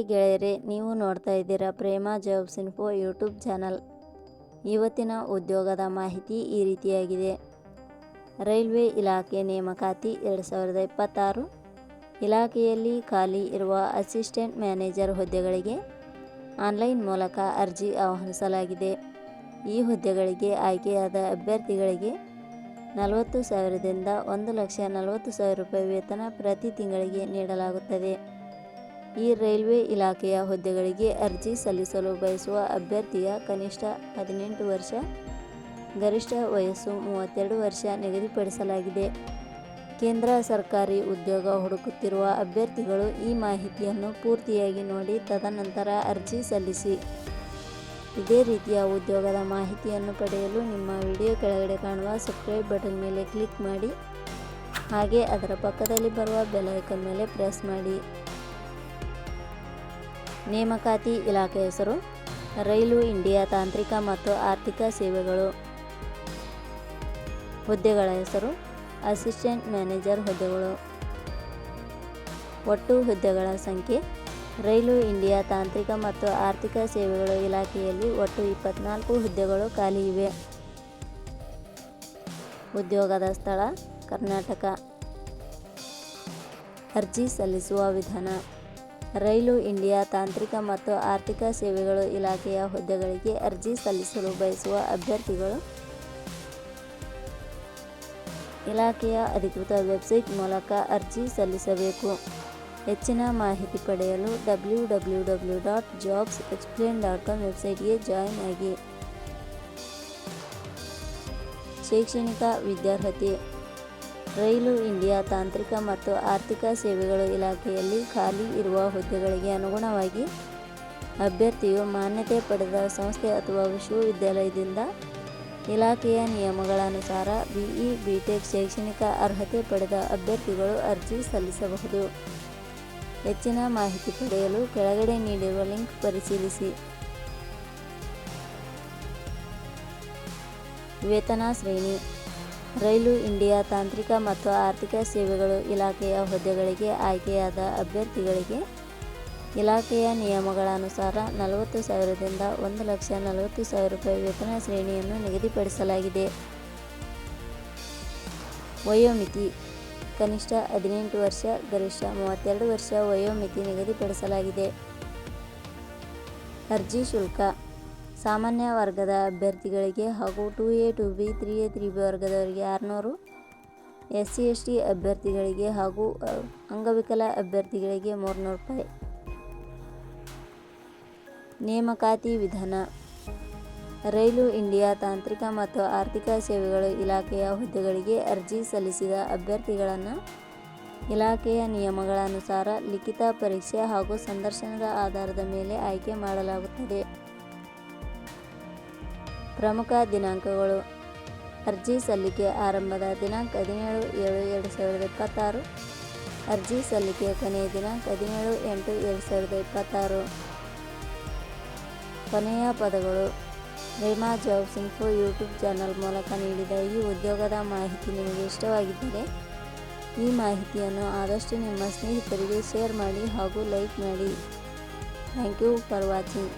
Hi ಗೆಳೆಯರೆ, ನೀವು ನೋಡ್ತಾ ಇದ್ದೀರಾ Prema jobs info YouTube channel. ಇವತ್ತಿನ ಉದ್ಯೋಗದ ಮಾಹಿತಿ ಈ ರೀತಿಯಾಗಿದೆ. ರೈಲ್ವೆ ಇಲಾಖೆ ನೇಮಕಾತಿ 2026. ಇಲಾಖೆಯಲ್ಲಿ ಖಾಲಿ ಇರುವ ಅಸಿಸ್ಟೆಂಟ್ ಮ್ಯಾನೇಜರ್ ಹುದ್ದೆಗಳಿಗೆ ಆನ್ಲೈನ್ ಮೂಲಕ ಅರ್ಜಿ ಆಹ್ವಾನಿಸಲಾಗಿದೆ. ಈ ಹುದ್ದೆಗಳಿಗೆ ಆಯ್ಕೆಯಾದ ಅಭ್ಯರ್ಥಿಗಳಿಗೆ 40,000ದಿಂದ 1,40,000 ರೂಪಾಯಿ ವೇತನ ಪ್ರತಿ ತಿಂಗಳಿಗೆ ನೀಡಲಾಗುತ್ತದೆ. ಈ ರೈಲ್ವೆ ಇಲಾಖೆಯ ಹುದ್ದೆಗಳಿಗೆ ಅರ್ಜಿ ಸಲ್ಲಿಸಲು ಬಯಸುವ ಅಭ್ಯರ್ಥಿಯ ಕನಿಷ್ಠ 18 ವರ್ಷ, ಗರಿಷ್ಠ ವಯಸ್ಸು 32 ವರ್ಷ ನಿಗದಿಪಡಿಸಲಾಗಿದೆ. ಕೇಂದ್ರ ಸರ್ಕಾರಿ ಉದ್ಯೋಗ ಹುಡುಕುತ್ತಿರುವ ಅಭ್ಯರ್ಥಿಗಳು ಈ ಮಾಹಿತಿಯನ್ನು ಪೂರ್ತಿಯಾಗಿ ನೋಡಿ ತದನಂತರ ಅರ್ಜಿ ಸಲ್ಲಿಸಿ. ಇದೇ ರೀತಿಯ ಉದ್ಯೋಗದ ಮಾಹಿತಿಯನ್ನು ಪಡೆಯಲು ನಿಮ್ಮ ವಿಡಿಯೋ ಕೆಳಗಡೆ ಕಾಣುವ ಸಬ್ಸ್ಕ್ರೈಬ್ ಬಟನ್ ಮೇಲೆ ಕ್ಲಿಕ್ ಮಾಡಿ, ಹಾಗೆ ಅದರ ಪಕ್ಕದಲ್ಲಿ ಬರುವ ಬೆಲ್ ಐಕಾನ್ ಮೇಲೆ ಪ್ರೆಸ್ ಮಾಡಿ. ನೇಮಕಾತಿ ಇಲಾಖೆ ಹೆಸರು ರೈಲು ಇಂಡಿಯಾ ತಾಂತ್ರಿಕ ಮತ್ತು ಆರ್ಥಿಕ ಸೇವೆಗಳು. ಹುದ್ದೆಗಳ ಹೆಸರು ಅಸಿಸ್ಟೆಂಟ್ ಮ್ಯಾನೇಜರ್ ಹುದ್ದೆಗಳು. ಒಟ್ಟು ಹುದ್ದೆಗಳ ಸಂಖ್ಯೆ ರೈಲು ಇಂಡಿಯಾ ತಾಂತ್ರಿಕ ಮತ್ತು ಆರ್ಥಿಕ ಸೇವೆಗಳು ಇಲಾಖೆಯಲ್ಲಿ ಒಟ್ಟು 24 ಹುದ್ದೆಗಳು ಖಾಲಿ ಇವೆ. ಉದ್ಯೋಗದ ಸ್ಥಳ ಕರ್ನಾಟಕ. ಅರ್ಜಿ ಸಲ್ಲಿಸುವ ವಿಧಾನ. ರೈಲು ಇಂಡಿಯಾ ತಾಂತ್ರಿಕ ಮತ್ತು ಆರ್ಥಿಕ ಸೇವೆಗಳು ಇಲಾಖೆಯ ಹುದ್ದೆಗಳಿಗೆ ಅರ್ಜಿ ಸಲ್ಲಿಸಲು ಬಯಸುವ ಅಭ್ಯರ್ಥಿಗಳು ಇಲಾಖೆಯ ಅಧಿಕೃತ ವೆಬ್ಸೈಟ್ ಮೂಲಕ ಅರ್ಜಿ ಸಲ್ಲಿಸಬೇಕು. ಹೆಚ್ಚಿನ ಮಾಹಿತಿ ಪಡೆಯಲು www.jobsexplain.com ವೆಬ್ಸೈಟ್ಗೆ ಜಾಯಿನ್ ಆಗಿ. ಶೈಕ್ಷಣಿಕ ವಿದ್ಯಾರ್ಹತೆ. ರೈಲು ಇಂಡಿಯಾ ತಾಂತ್ರಿಕ ಮತ್ತು ಆರ್ಥಿಕ ಸೇವೆಗಳು ಇಲಾಖೆಯಲ್ಲಿ ಖಾಲಿ ಇರುವ ಹುದ್ದೆಗಳಿಗೆ ಅನುಗುಣವಾಗಿ ಅಭ್ಯರ್ಥಿಯು ಮಾನ್ಯತೆ ಪಡೆದ ಸಂಸ್ಥೆ ಅಥವಾ ವಿಶ್ವವಿದ್ಯಾಲಯದಿಂದ ಇಲಾಖೆಯ ನಿಯಮಗಳ ಅನುಸಾರ BE BTech ಶೈಕ್ಷಣಿಕ ಅರ್ಹತೆ ಪಡೆದ ಅಭ್ಯರ್ಥಿಗಳು ಅರ್ಜಿ ಸಲ್ಲಿಸಬಹುದು. ಹೆಚ್ಚಿನ ಮಾಹಿತಿ ಪಡೆಯಲು ಕೆಳಗಡೆ ನೀಡಿರುವ ಲಿಂಕ್ ಪರಿಶೀಲಿಸಿ. ವೇತನ ಶ್ರೇಣಿ. ರೈಲು ಇಂಡಿಯಾ ತಾಂತ್ರಿಕ ಮತ್ತು ಆರ್ಥಿಕ ಸೇವೆಗಳು ಇಲಾಖೆಯ ಹುದ್ದೆಗಳಿಗೆ ಆಯ್ಕೆಯಾದ ಅಭ್ಯರ್ಥಿಗಳಿಗೆ ಇಲಾಖೆಯ ನಿಯಮಗಳ ಅನುಸಾರ 40,000ದಿಂದ 1,40,000 ರೂಪಾಯಿ ವೇತನ ಶ್ರೇಣಿಯನ್ನು ನಿಗದಿಪಡಿಸಲಾಗಿದೆ. ವಯೋಮಿತಿ ಕನಿಷ್ಠ 18 ವರ್ಷ, ಗರಿಷ್ಠ 32 ವರ್ಷ ವಯೋಮಿತಿ ನಿಗದಿಪಡಿಸಲಾಗಿದೆ. ಅರ್ಜಿ ಶುಲ್ಕ. ಸಾಮಾನ್ಯ ವರ್ಗದ ಅಭ್ಯರ್ಥಿಗಳಿಗೆ ಹಾಗೂ 2A 2B 3A 3B ವರ್ಗದವರಿಗೆ 600, SC ST ಅಭ್ಯರ್ಥಿಗಳಿಗೆ ಹಾಗೂ ಅಂಗವಿಕಲ ಅಭ್ಯರ್ಥಿಗಳಿಗೆ 300 ರೂಪಾಯಿ. ನೇಮಕಾತಿ ವಿಧಾನ. ರೈಲು ಇಂಡಿಯಾ ತಾಂತ್ರಿಕ ಮತ್ತು ಆರ್ಥಿಕ ಸೇವೆಗಳು ಇಲಾಖೆಯ ಹುದ್ದೆಗಳಿಗೆ ಅರ್ಜಿ ಸಲ್ಲಿಸಿದ ಅಭ್ಯರ್ಥಿಗಳನ್ನು ಇಲಾಖೆಯ ನಿಯಮಗಳ ಅನುಸಾರ ಲಿಖಿತ ಪರೀಕ್ಷೆ ಹಾಗೂ ಸಂದರ್ಶನದ ಆಧಾರದ ಮೇಲೆ ಆಯ್ಕೆ ಮಾಡಲಾಗುತ್ತದೆ. ಪ್ರಮುಖ ದಿನಾಂಕಗಳು. ಅರ್ಜಿ ಸಲ್ಲಿಕೆ ಆರಂಭದ ದಿನಾಂಕ 17/7/2026. ಅರ್ಜಿ ಸಲ್ಲಿಕೆಯ ಕೊನೆಯ ದಿನಾಂಕ 17/8/2026. ಕೊನೆಯ ಪದಗಳು. Prema jobs info YouTube channel ಮೂಲಕ ನೀಡಿದ ಈ ಉದ್ಯೋಗದ ಮಾಹಿತಿ ನಿಮಗೆ ಇಷ್ಟವಾಗಿದ್ದರೆ ಈ ಮಾಹಿತಿಯನ್ನು ಆದಷ್ಟು ನಿಮ್ಮ ಸ್ನೇಹಿತರಿಗೆ ಶೇರ್ ಮಾಡಿ ಹಾಗೂ ಲೈಕ್ ಮಾಡಿ. Thank you for watching.